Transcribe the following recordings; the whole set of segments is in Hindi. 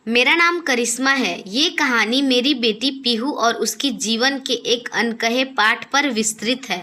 मेरा नाम करिश्मा है। ये कहानी मेरी बेटी पीहू और उसकी जीवन के एक अनकहे पाठ पर विस्तृत है।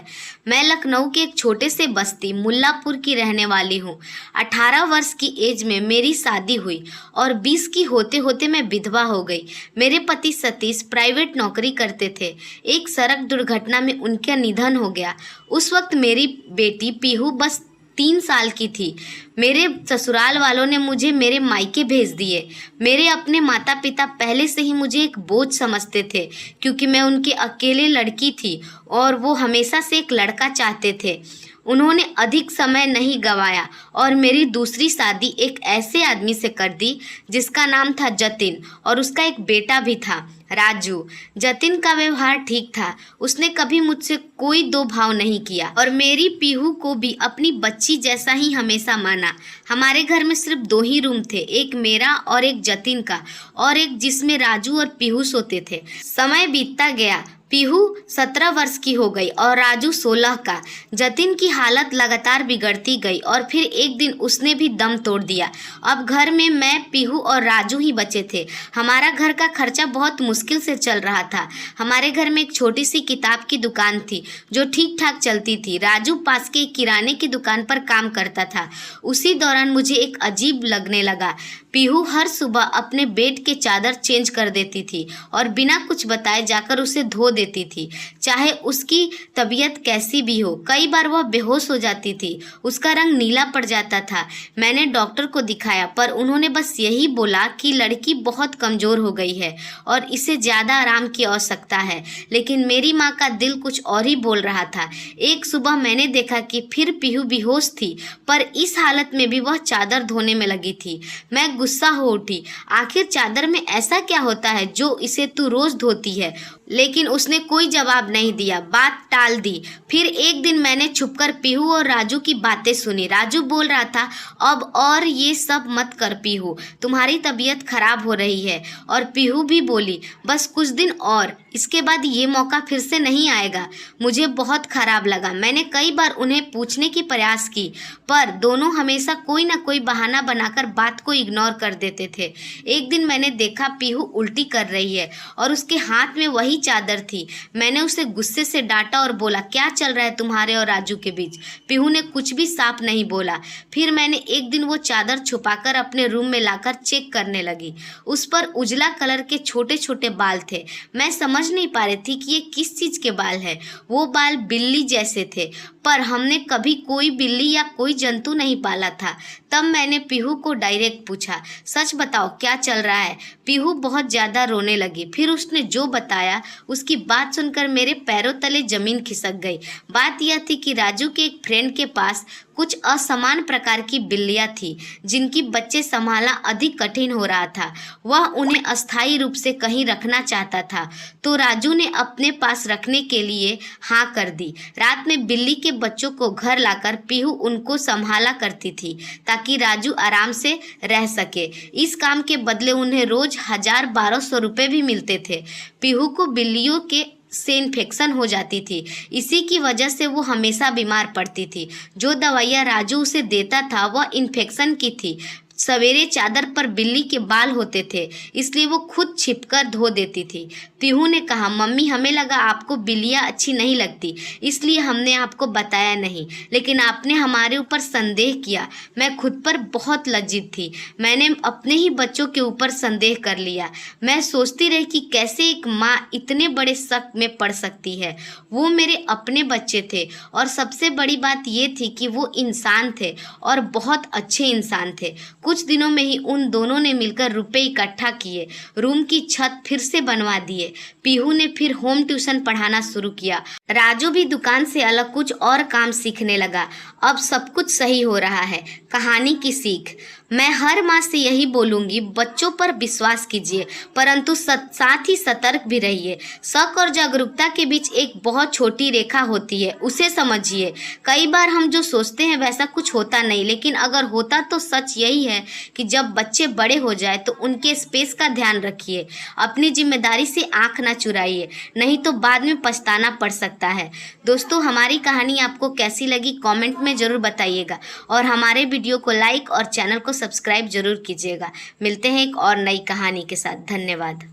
मैं लखनऊ के एक छोटे से बस्ती मुल्लापुर की रहने वाली हूँ। 18 वर्ष की एज में मेरी शादी हुई और 20 की होते होते मैं विधवा हो गई। मेरे पति सतीश प्राइवेट नौकरी करते थे। एक सड़क दुर्घटना में उनका निधन हो गया। उस वक्त मेरी बेटी पीहू बस 3 साल की थी। मेरे ससुराल वालों ने मुझे मेरे मायके भेज दिए। मेरे अपने माता पिता पहले से ही मुझे एक बोझ समझते थे, क्योंकि मैं उनकी अकेले लड़की थी और वो हमेशा से एक लड़का चाहते थे। उन्होंने अधिक समय नहीं गंवाया और मेरी दूसरी शादी एक ऐसे आदमी से कर दी जिसका नाम था जतिन, और उसका एक बेटा भी था, राजू। जतिन का व्यवहार ठीक था। उसने कभी मुझसे कोई दो भाव नहीं किया और मेरी पीहू को भी अपनी बच्ची जैसा ही हमेशा माना। हमारे घर में सिर्फ 2 ही रूम थे, एक मेरा और एक जतिन का, और एक जिसमें राजू और पीहू सोते थे। समय बीतता गया। पीहू 17 वर्ष की हो गई और राजू 16 का। जतिन की हालत लगातार बिगड़ती गई और फिर एक दिन उसने भी दम तोड़ दिया। अब घर में मैं, पीहू और राजू ही बचे थे। हमारा घर का खर्चा बहुत मुश्किल से चल रहा था। हमारे घर में एक छोटी सी किताब की दुकान थी जो ठीक ठाक चलती थी। राजू पास के एक किराने की दुकान पर काम करता था। उसी दौरान मुझे एक अजीब लगने लगा। पीहू हर सुबह अपने बेड के चादर चेंज कर देती थी और बिना कुछ बताए जाकर उसे धो देती थी, चाहे उसकी तबीयत कैसी भी हो। कई बार वह बेहोश हो जाती थी, उसका रंग नीला पड़ जाता था। मैंने डॉक्टर को दिखाया, पर उन्होंने बस यही बोला कि लड़की बहुत कमज़ोर हो गई है और इसे ज़्यादा आराम की आवश्यकता है। लेकिन मेरी माँ का दिल कुछ और ही बोल रहा था। एक सुबह मैंने देखा कि फिर पीहू बेहोश थी, पर इस हालत में भी वह चादर धोने में लगी थी। मैं गुस्सा हो उठी। आखिर चादर में ऐसा क्या होता है जो इसे तू रोज धोती है? लेकिन उसने कोई जवाब नहीं दिया, बात टाल दी। फिर एक दिन मैंने छुपकर पीहू और राजू की बातें सुनी। राजू बोल रहा था, अब और ये सब मत कर पीहू, तुम्हारी तबीयत खराब हो रही है। और पीहू भी बोली, बस कुछ दिन और, इसके बाद ये मौका फिर से नहीं आएगा। मुझे बहुत खराब लगा। मैंने कई बार उन्हें पूछने की प्रयास की, पर दोनों हमेशा कोई ना कोई बहाना बनाकर बात को इग्नोर कर देते थे। एक दिन मैंने देखा पीहू उल्टी कर रही है और उसके हाथ में वही चादर थी। मैंने उसे गुस्से से डांटा और बोला, क्या चल रहा है तुम्हारे और राजू के बीच? पीहू ने कुछ भी साफ नहीं बोला। फिर मैंने एक दिन वो चादर छुपाकर अपने रूम में लाकर चेक करने लगी। उस पर उजला कलर के छोटे छोटे बाल थे। मैं समझ नहीं पा रही थी कि ये किस चीज के बाल हैं। वो बाल बिल्ली जैसे थे, पर हमने कभी कोई बिल्ली या कोई जंतु नहीं पाला था। तब मैंने पीहू को डायरेक्ट पूछा, सच बताओ क्या चल रहा है? पीहू बहुत ज़्यादा रोने लगी। फिर उसने जो बताया उसकी बात सुनकर मेरे पैरों तले जमीन खिसक गई। बात यह थी कि राजू के एक फ्रेंड के पास कुछ असमान प्रकार की बिल्लियाँ थी जिनकी बच्चे संभालना अधिक कठिन हो रहा था। वह उन्हें अस्थायी रूप से कहीं रखना चाहता था, तो राजू ने अपने पास रखने के लिए हाँ कर दी। रात में बिल्ली के बच्चों को घर लाकर पीहू उनको संभाला करती थी ताकि राजू आराम से रह सके। इस काम के बदले उन्हें रोज 1000-1200 रुपये भी मिलते थे। पीहू को बिल्लियों के से इन्फेक्शन हो जाती थी। इसी की वजह से वो हमेशा बीमार पड़ती थी। जो दवाइयाँ राजू उसे देता था वह इन्फेक्शन की थी। सवेरे चादर पर बिल्ली के बाल होते थे, इसलिए वो खुद छिपकर धो देती थी। पीहू ने कहा, मम्मी हमें लगा आपको बिल्लियाँ अच्छी नहीं लगती, इसलिए हमने आपको बताया नहीं, लेकिन आपने हमारे ऊपर संदेह किया। मैं खुद पर बहुत लज्जित थी। मैंने अपने ही बच्चों के ऊपर संदेह कर लिया। मैं सोचती रही कि कैसे एक माँ इतने बड़े शक में पड़ सकती है। वो मेरे अपने बच्चे थे और सबसे बड़ी बात ये थी कि वो इंसान थे और बहुत अच्छे इंसान थे। कुछ दिनों में ही उन दोनों ने मिलकर रुपए इकट्ठा किए, रूम की छत फिर से बनवा दिए। पीहू ने फिर होम ट्यूशन पढ़ाना शुरू किया। राजू भी दुकान से अलग कुछ और काम सीखने लगा। अब सब कुछ सही हो रहा है। कहानी की सीख, मैं हर माँ से यही बोलूँगी, बच्चों पर विश्वास कीजिए, परंतु साथ ही सतर्क भी रहिए। शक और जागरूकता के बीच एक बहुत छोटी रेखा होती है, उसे समझिए। कई बार हम जो सोचते हैं वैसा कुछ होता नहीं, लेकिन अगर होता तो सच यही है कि जब बच्चे बड़े हो जाए तो उनके स्पेस का ध्यान रखिए। अपनी जिम्मेदारी से आँख ना चुराइए, नहीं तो बाद में पछताना पड़ सकता है। दोस्तों, हमारी कहानी आपको कैसी लगी कमेंट में ज़रूर बताइएगा और हमारे वीडियो को लाइक और चैनल को सब्सक्राइब जरूर कीजिएगा। मिलते हैं एक और नई कहानी के साथ। धन्यवाद।